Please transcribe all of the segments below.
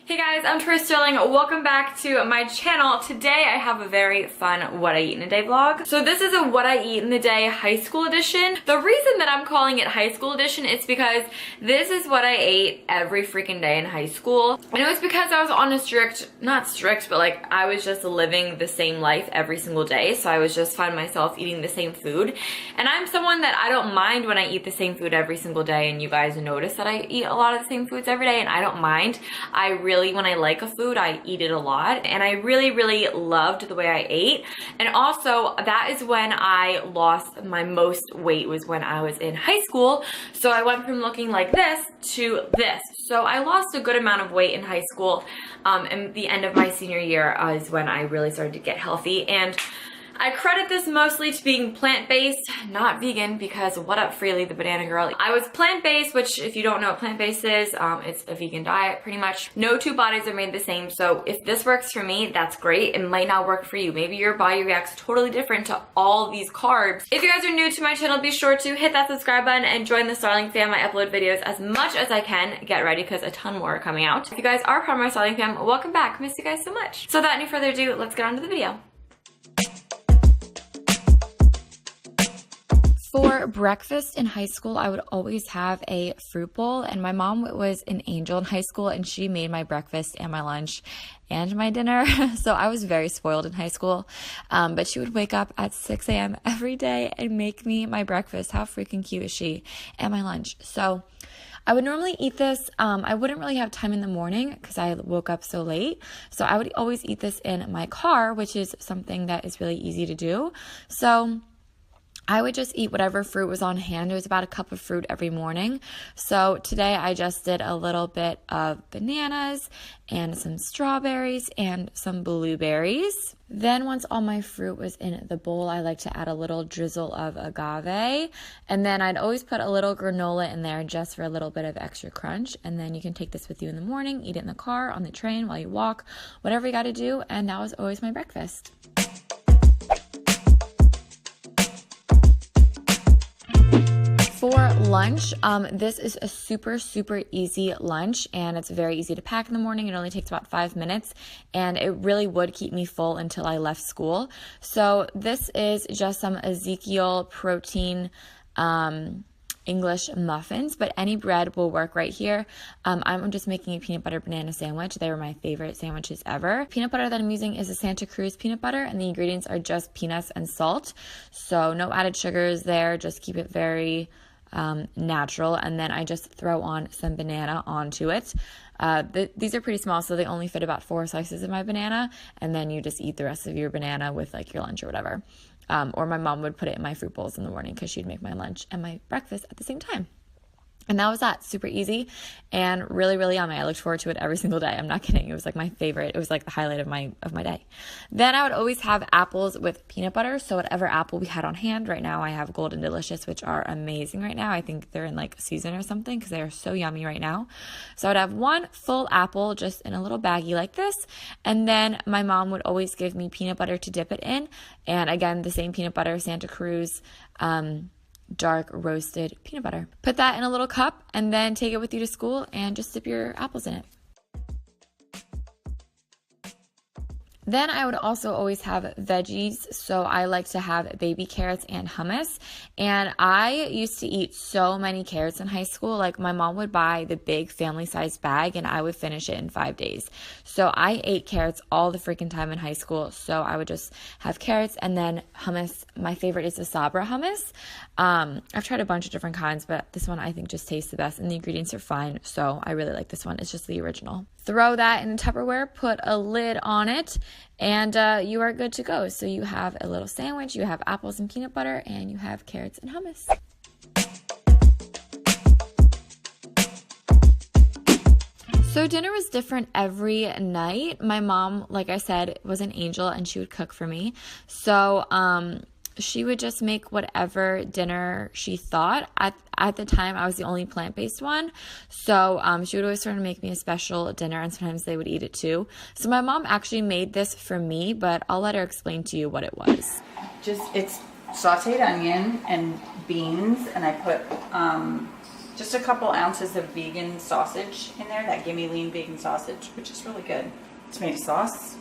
Hey guys, I'm Tori Sterling. Welcome back to my channel. Today I have a very fun What I Eat in a Day vlog. So this is a What I Eat in a Day high school edition. The reason that I'm calling it high school edition is because this is what I ate every freaking day in high school. And it was because I was on a not strict, but like I was just living the same life every single day. So I was just find myself eating the same food. And I'm someone that I don't mind when I eat the same food every single day. And you guys notice that I eat a lot of the same foods every day and I don't mind. When I like a food, I eat it a lot, and I really loved the way I ate. And also, that is when I lost my most weight, was when I was in high school. So I went from looking like this to this. So I lost a good amount of weight in high school, and the end of my senior year is when I really started to get healthy. And I credit this mostly to being plant-based, not vegan, because what up Freely, the banana girl. I was plant-based, which if you don't know what plant-based is, it's a vegan diet pretty much. No two bodies are made the same, so if this works for me, that's great. It might not work for you. Maybe your body reacts totally different to all these carbs. If you guys are new to my channel, be sure to hit that subscribe button and join the Starling fam. I upload videos as much as I can. Get ready, because a ton more are coming out. If you guys are part of my Starling fam, welcome back. Miss you guys so much. So without any further ado, let's get on to the video. For breakfast in high school, I would always have a fruit bowl, and my mom was an angel in high school, and she made my breakfast and my lunch and my dinner. So I was very spoiled in high school, but she would wake up at 6 a.m. every day and make me my breakfast. How freaking cute is she? And my lunch. So I would normally eat this. I wouldn't really have time in the morning because I woke up so late. So I would always eat this in my car, which is something that is really easy to do. So I would just eat whatever fruit was on hand. It was about a cup of fruit every morning. So today I just did a little bit of bananas and some strawberries and some blueberries. Then once all my fruit was in the bowl, I like to add a little drizzle of agave. And then I'd always put a little granola in there just for a little bit of extra crunch. And then you can take this with you in the morning, eat it in the car, on the train, while you walk, whatever you got to do. And that was always my breakfast. For lunch, this is a super easy lunch, and it's very easy to pack in the morning. It only takes about 5 minutes, and it really would keep me full until I left school. So this is just some Ezekiel protein English muffins, but any bread will work right here. I'm just making a peanut butter banana sandwich. They were my favorite sandwiches ever. Peanut butter that I'm using is a Santa Cruz peanut butter, and the ingredients are just peanuts and salt. So no added sugars there. Just keep it very natural. And then I just throw on some banana onto it. These are pretty small, so they only fit about 4 slices of my banana, and then you just eat the rest of your banana with like your lunch or whatever. Or my mom would put it in my fruit bowls in the morning because she'd make my lunch and my breakfast at the same time. And that was that. Super easy and really yummy. I looked forward to it every single day. I'm not kidding. It was like my favorite. It was like the highlight of my day. Then I would always have apples with peanut butter. So whatever apple we had on hand. Right now I have Golden Delicious, which are amazing right now. I think they're in like season or something because they are so yummy right now. So I'd have one full apple just in a little baggie like this. And then my mom would always give me peanut butter to dip it in. And again, the same peanut butter, Santa Cruz, dark roasted peanut butter. Put that in a little cup and then take it with you to school and just dip your apples in it. Then I would also always have veggies, so I like to have baby carrots and hummus. And I used to eat so many carrots in high school. Like my mom would buy the big family-sized bag and I would finish it in 5 days. So I ate carrots all the freaking time in high school. So I would just have carrots and then hummus. My favorite is the Sabra hummus. I've tried a bunch of different kinds, but this one I think just tastes the best and the ingredients are fine. So I really like this one. It's just the original. Throw that in Tupperware, put a lid on it, and you are good to go. So you have a little sandwich, you have apples and peanut butter, and you have carrots and hummus. So dinner was different every night. My mom, like I said, was an angel, and she would cook for me. So she would just make whatever dinner she thought. At the time, I was the only plant-based one. So she would always sort of make me a special dinner, and sometimes they would eat it too. So my mom actually made this for me, but I'll let her explain to you what it was. It's sauteed onion and beans, and I put just a couple ounces of vegan sausage in there, that Gimme Lean vegan sausage, which is really good. Tomato sauce,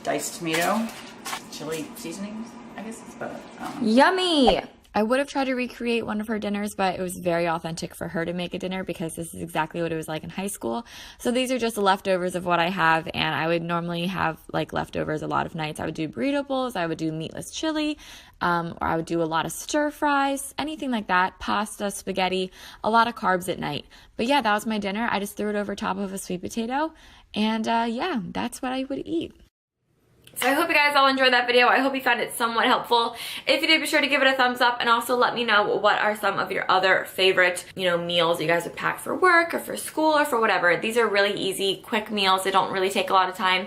diced tomato, chili seasonings, I guess it's about it. Yummy! I would have tried to recreate one of her dinners, but it was very authentic for her to make a dinner because this is exactly what it was like in high school. So these are just leftovers of what I have, and I would normally have like leftovers a lot of nights. I would do burrito bowls, I would do meatless chili, or I would do a lot of stir fries, anything like that, pasta, spaghetti, a lot of carbs at night. But yeah, that was my dinner. I just threw it over top of a sweet potato, and yeah, that's what I would eat. So I hope you guys all enjoyed that video. I hope you found it somewhat helpful. If you did, be sure to give it a thumbs up and also let me know what are some of your other favorite, meals you guys would pack for work or for school or for whatever. These are really easy, quick meals. They don't really take a lot of time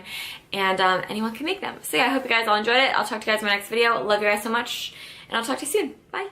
and anyone can make them. So yeah, I hope you guys all enjoyed it. I'll talk to you guys in my next video. Love you guys so much and I'll talk to you soon. Bye.